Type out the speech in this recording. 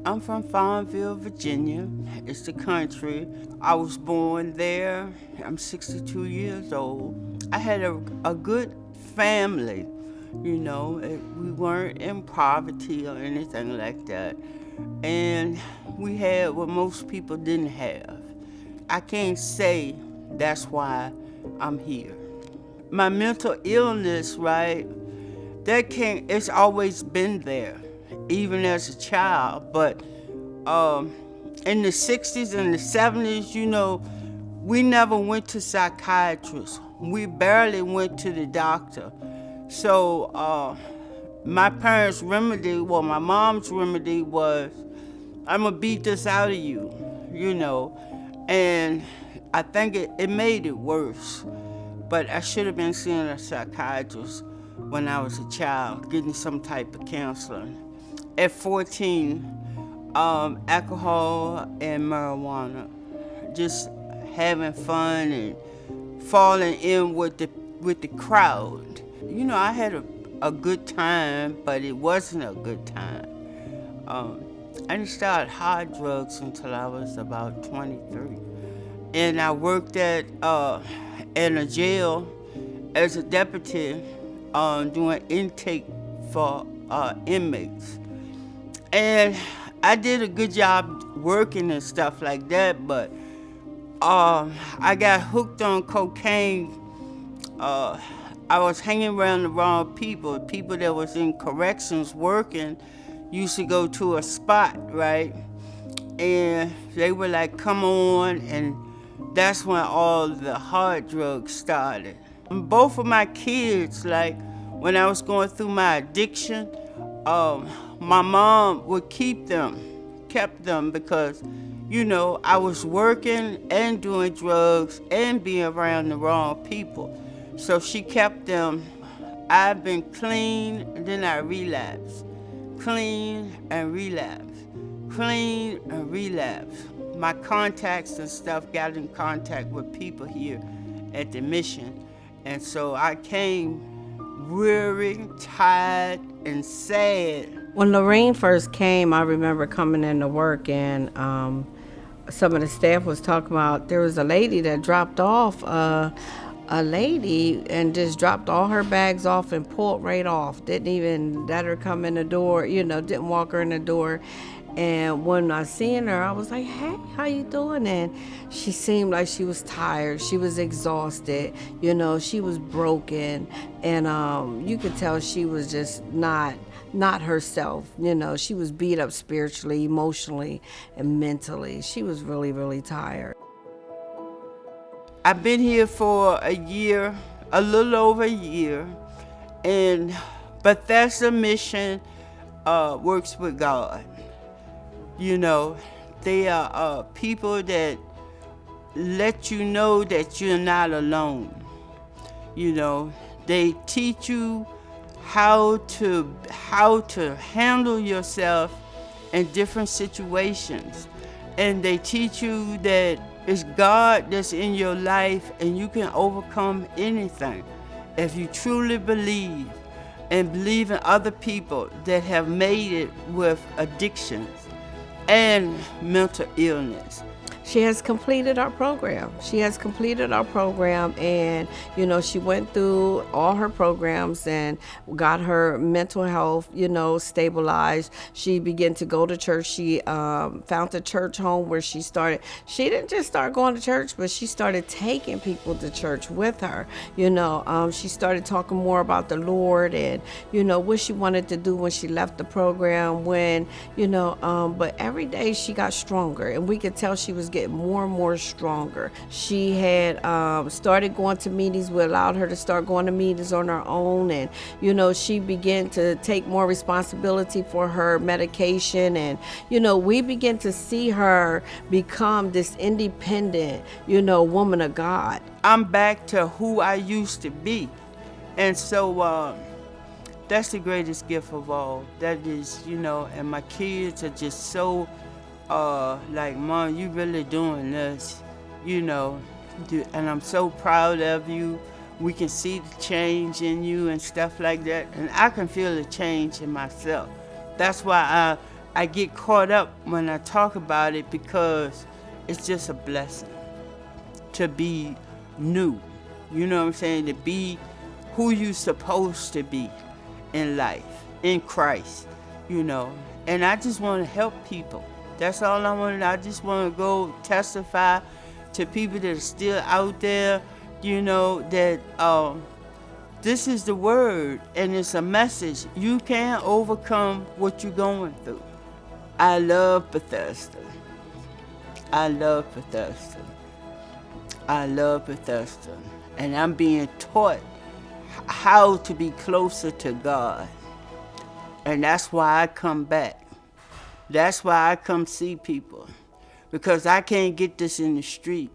I'm from Farmville, Virginia. It's the country. I was born there. I'm 62 years old. I had a good family, We weren't in poverty or anything like that. And we had what most people didn't have. I can't say that's why I'm here. My mental illness, right, it's always been there, even as a child. But in the 60s and the 70s, we never went to psychiatrists. We barely went to the doctor. So my parents' remedy, my mom's remedy was, I'm gonna beat this out of you, And I think it made it worse. But I should have been seeing a psychiatrist when I was a child, getting some type of counseling. At 14, alcohol and marijuana, just having fun and falling in with the crowd. I had a good time, but it wasn't a good time. I didn't start hard drugs until I was about 23. And I worked in a jail as a deputy doing intake for inmates. And I did a good job working and stuff like that, but I got hooked on cocaine. I was hanging around the wrong people that was in corrections working used to go to a spot, right? And they were like, come on, and that's when all the hard drugs started. Both of my kids, like when I was going through my addiction, my mom would kept them because, I was working and doing drugs and being around the wrong people. So she kept them. I've been clean, and then I relapsed. Clean and relapse. Clean and relapse. My contacts and stuff got in contact with people here at the mission. And so I came weary, tired, and sad. When Laureen first came, I remember coming into work and some of the staff was talking about there was a lady that dropped off a lady and just dropped all her bags off and pulled right off. Didn't even let her come in the door, didn't walk her in the door. And when I seen her, I was like, hey, how you doing? And she seemed like she was tired. She was exhausted. She was broken. And you could tell she was just not herself. She was beat up spiritually, emotionally, and mentally. She was really, really tired. I've been here for a year, a little over a year, and Bethesda Mission works with God. They are people that let you know that you're not alone. They teach you how to handle yourself in different situations, and they teach you that it's God that's in your life, and you can overcome anything if you truly believe and believe in other people that have made it with addictions and mental illness. She has completed our program. And, she went through all her programs and got her mental health, stabilized. She began to go to church. She found a church home where she didn't just start going to church, but she started taking people to church with her. She started talking more about the Lord and, what she wanted to do when she left the program, but every day she got stronger, and we could tell she was getting more and more stronger. She had started going to meetings. We allowed her to start going to meetings on her own, and she began to take more responsibility for her medication, and we began to see her become this independent woman of God. I'm back to who I used to be, and so that's the greatest gift of all. That is, and my kids are just so like, Mom, you really doing this, and I'm so proud of you. We can see the change in you and stuff like that, and I can feel the change in myself. That's why I get caught up when I talk about it because it's just a blessing to be new. You know what I'm saying? To be who you supposed to be in life, in Christ, you know. And I just want to help people. That's all I want. I just want to go testify to people that are still out there, you know, that this is the word and it's a message. You can overcome what you're going through. I love Bethesda. I love Bethesda. I love Bethesda. And I'm being taught how to be closer to God. And that's why I come back. That's why I come see people. Because I can't get this in the street.